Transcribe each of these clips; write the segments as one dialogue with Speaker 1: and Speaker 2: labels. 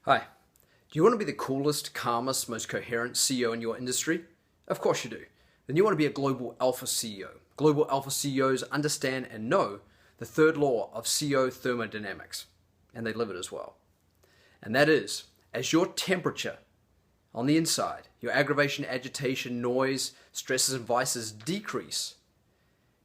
Speaker 1: Hi. Do you want to be the coolest, calmest, most coherent CEO in your industry? Of course you do. Then you want to be a global alpha CEO. Global alpha CEOs understand and know the third law of CEO thermodynamics, and they live it as well. And that is, as your temperature on the inside, your aggravation, agitation, noise, stresses, and vices decrease,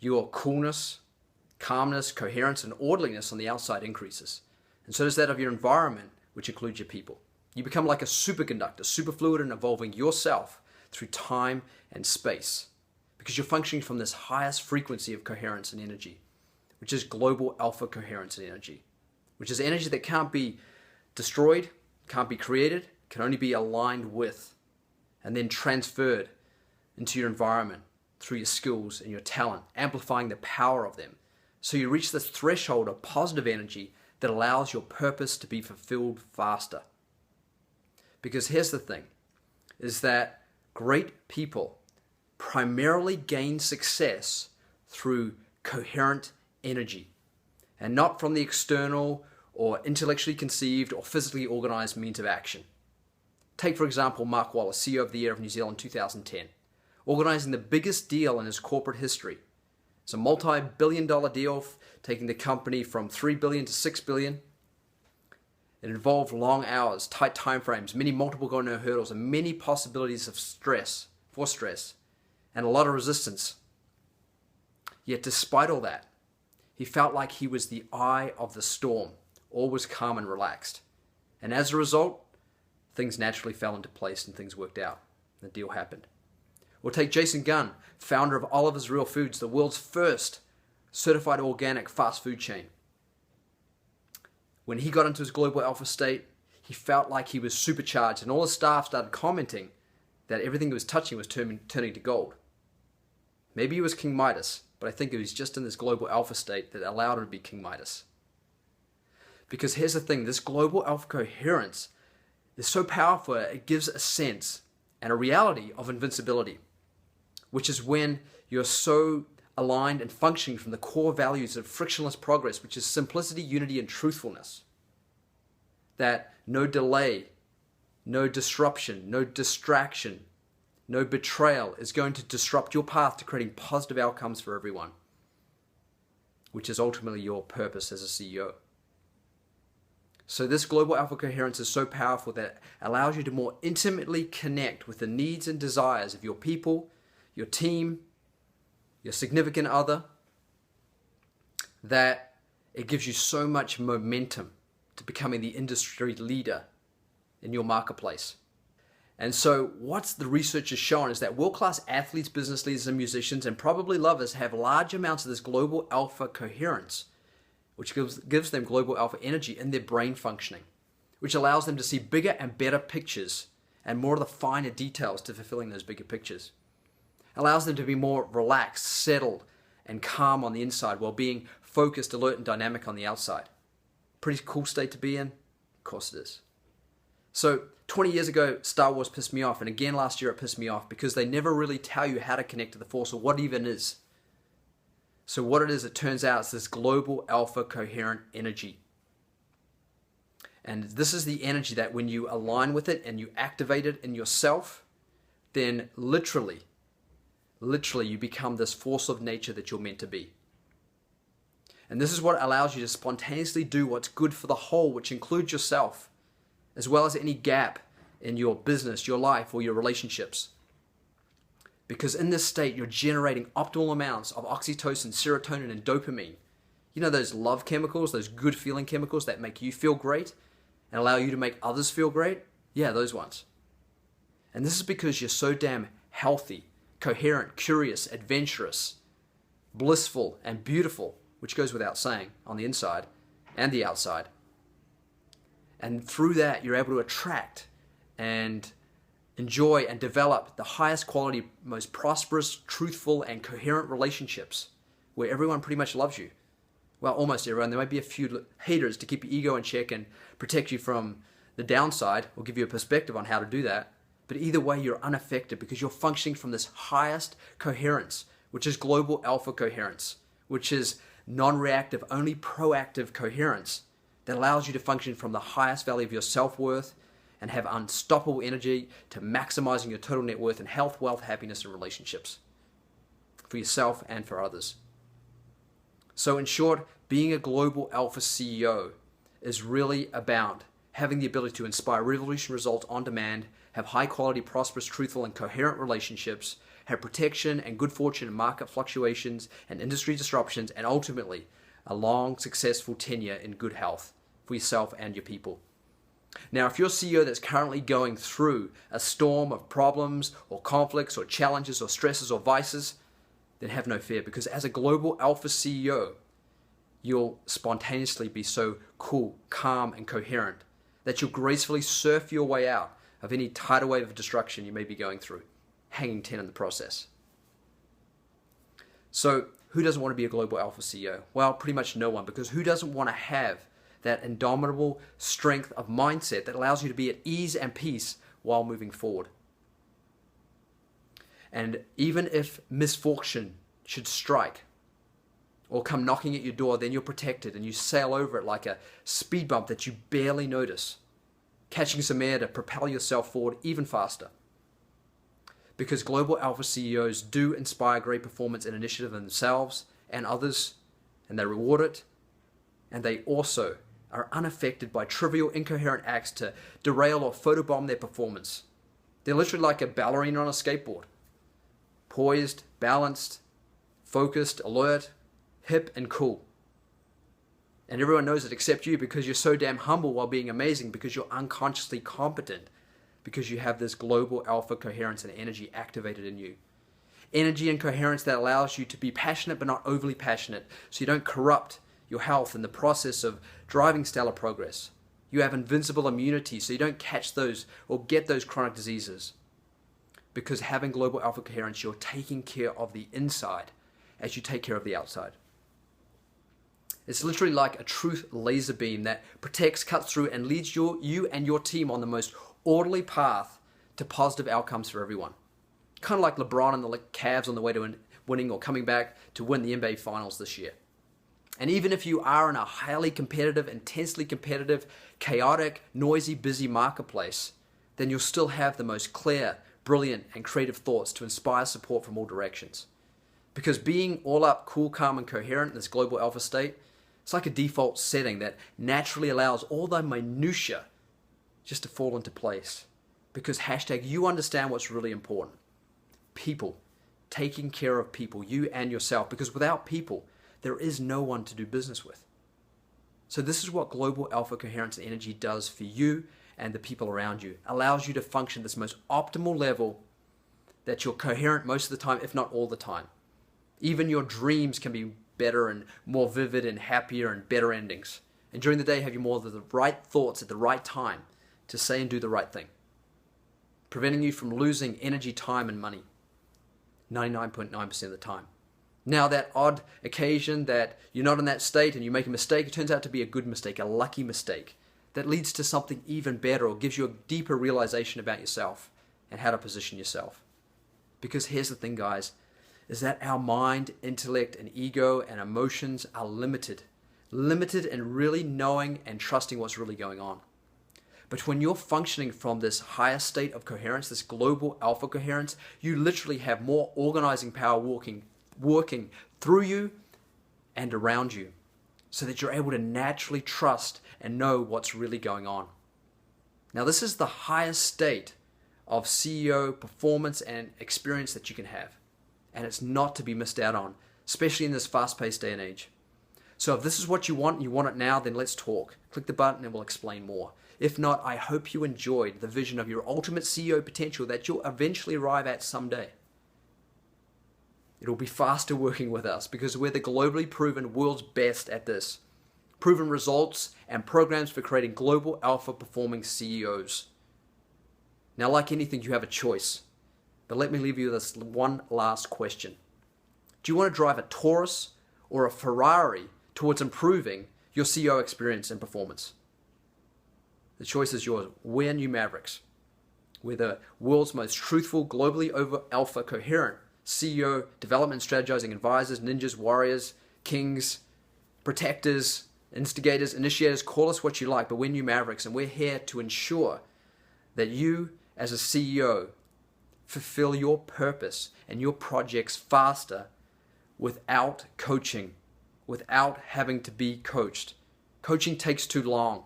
Speaker 1: your coolness, calmness, coherence, and orderliness on the outside increases. And so does that of your environment, which includes your people. You become like a superconductor, superfluid and evolving yourself through time and space, because you're functioning from this highest frequency of coherence and energy, which is global alpha coherence and energy, which is energy that can't be destroyed, can't be created, can only be aligned with, and then transferred into your environment through your skills and your talent, amplifying the power of them. So you reach this threshold of positive energy that allows your purpose to be fulfilled faster. Because here's the thing, is that great people primarily gain success through coherent energy and not from the external or intellectually conceived or physically organized means of action. Take, for example, Mark Wallace, CEO of the Year of New Zealand 2010, organizing the biggest deal in his corporate history. It's a multi-billion-dollar deal, taking the company from $3 billion to $6 billion. It involved long hours, tight timeframes, many multiple go-no hurdles, and many possibilities of stress, and a lot of resistance. Yet despite all that, he felt like he was the eye of the storm. All was calm and relaxed. And as a result, things naturally fell into place and things worked out. The deal happened. Or take Jason Gunn, founder of Oliver's Real Foods, the world's first certified organic fast food chain. When he got into his global alpha state, he felt like he was supercharged, and all his staff started commenting that everything he was touching was turning to gold. Maybe he was King Midas, but I think it was just in this global alpha state that allowed him to be King Midas. Because here's the thing, this global alpha coherence is so powerful, it gives a sense and a reality of invincibility, which is when you're so aligned and functioning from the core values of frictionless progress, which is simplicity, unity, and truthfulness. That no delay, no disruption, no distraction, no betrayal is going to disrupt your path to creating positive outcomes for everyone, which is ultimately your purpose as a CEO. So this global alpha coherence is so powerful that it allows you to more intimately connect with the needs and desires of your people, your team, your significant other, that it gives you so much momentum to becoming the industry leader in your marketplace. And so what the research has shown is that world-class athletes, business leaders, and musicians, and probably lovers have large amounts of this global alpha coherence, which gives them global alpha energy in their brain functioning, which allows them to see bigger and better pictures and more of the finer details to fulfilling those bigger pictures. Allows them to be more relaxed, settled, and calm on the inside while being focused, alert, and dynamic on the outside. Pretty cool state to be in? Of course it is. So 20 years ago, Star Wars pissed me off, and again last year it pissed me off because they never really tell you how to connect to the Force or what it even is. So what it is, it turns out, is this global alpha coherent energy. And this is the energy that when you align with it and you activate it in yourself, then literally you become this force of nature that you're meant to be. And this is what allows you to spontaneously do what's good for the whole, which includes yourself, as well as any gap in your business, your life, or your relationships. Because in this state, you're generating optimal amounts of oxytocin, serotonin, and dopamine. You know those love chemicals, those good feeling chemicals that make you feel great and allow you to make others feel great? Yeah, those ones. And this is because you're so damn healthy, coherent, curious, adventurous, blissful, and beautiful, which goes without saying on the inside and the outside. And through that, you're able to attract and enjoy and develop the highest quality, most prosperous, truthful, and coherent relationships where everyone pretty much loves you. Well, almost everyone. There might be a few haters to keep your ego in check and protect you from the downside or give you a perspective on how to do that. But either way, you're unaffected because you're functioning from this highest coherence, which is global alpha coherence, which is non-reactive, only proactive coherence that allows you to function from the highest value of your self-worth and have unstoppable energy to maximizing your total net worth in health, wealth, happiness, and relationships for yourself and for others. So in short, being a global alpha CEO is really about having the ability to inspire revolution results on demand, have high quality, prosperous, truthful, and coherent relationships, have protection and good fortune in market fluctuations and industry disruptions, and ultimately a long, successful tenure in good health for yourself and your people. Now, if you're a CEO that's currently going through a storm of problems or conflicts or challenges or stresses or vices, then have no fear, because as a global alpha CEO, you'll spontaneously be so cool, calm, and coherent that you'll gracefully surf your way out of any tidal wave of destruction you may be going through, hanging 10 in the process. So, who doesn't want to be a global alpha CEO? Well, pretty much no one, because who doesn't want to have that indomitable strength of mindset that allows you to be at ease and peace while moving forward? And even if misfortune should strike or come knocking at your door, then you're protected and you sail over it like a speed bump that you barely notice, catching some air to propel yourself forward even faster. Because global alpha CEOs do inspire great performance and initiative in themselves and others, and they reward it, and they also are unaffected by trivial, incoherent acts to derail or photobomb their performance. They're literally like a ballerina on a skateboard. Poised, balanced, focused, alert, hip, and cool. And everyone knows it except you, because you're so damn humble while being amazing, because you're unconsciously competent, because you have this global alpha coherence and energy activated in you. Energy and coherence that allows you to be passionate but not overly passionate, so you don't corrupt your health in the process of driving stellar progress. You have invincible immunity, so you don't catch those or get those chronic diseases. Because having global alpha coherence, you're taking care of the inside as you take care of the outside. It's literally like a truth laser beam that protects, cuts through, and leads you and your team on the most orderly path to positive outcomes for everyone. Kind of like LeBron and the Cavs on the way to winning or coming back to win the NBA Finals this year. And even if you are in a highly competitive, intensely competitive, chaotic, noisy, busy marketplace, then you'll still have the most clear, brilliant, and creative thoughts to inspire support from all directions. Because being all up, cool, calm, and coherent in this global alpha state, it's like a default setting that naturally allows all the minutiae just to fall into place. Because hashtag, you understand what's really important. People. Taking care of people, you and yourself. Because without people, there is no one to do business with. So this is what global alpha coherence and energy does for you and the people around you. Allows you to function at this most optimal level that you're coherent most of the time, if not all the time. Even your dreams can be better and more vivid and happier and better endings. And during the day, have you more of the right thoughts at the right time to say and do the right thing, preventing you from losing energy, time, and money 99.9% of the time. Now, that odd occasion that you're not in that state and you make a mistake, it turns out to be a good mistake, a lucky mistake that leads to something even better or gives you a deeper realization about yourself and how to position yourself. Because here's the thing, guys, is that our mind, intellect, and ego and emotions are limited in really knowing and trusting what's really going on. But when you're functioning from this higher state of coherence, this global alpha coherence, you literally have more organizing power working through you and around you, so that you're able to naturally trust and know what's really going on. Now, this is the highest state of CEO performance and experience that you can have. And it's not to be missed out on, especially in this fast-paced day and age. So if this is what you want and you want it now, then let's talk. Click the button and we'll explain more. If not, I hope you enjoyed the vision of your ultimate CEO potential that you'll eventually arrive at someday. It'll be faster working with us because we're the globally proven world's best at this. Proven results and programs for creating global alpha performing CEOs. Now, like anything, you have a choice. But let me leave you with this one last question. Do you want to drive a Taurus or a Ferrari towards improving your CEO experience and performance? The choice is yours. We're new Mavericks. We're the world's most truthful, globally over alpha coherent CEO, development strategizing advisors, ninjas, warriors, kings, protectors, Instigators, initiators, call us what you like, but we're New Mavericks, and we're here to ensure that you, as a CEO, fulfill your purpose and your projects faster without coaching, without having to be coached. Coaching takes too long.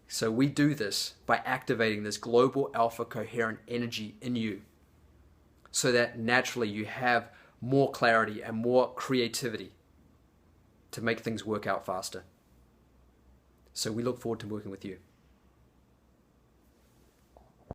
Speaker 1: So we do this by activating this global alpha coherent energy in you so that naturally you have more clarity and more creativity to make things work out faster. So we look forward to working with you.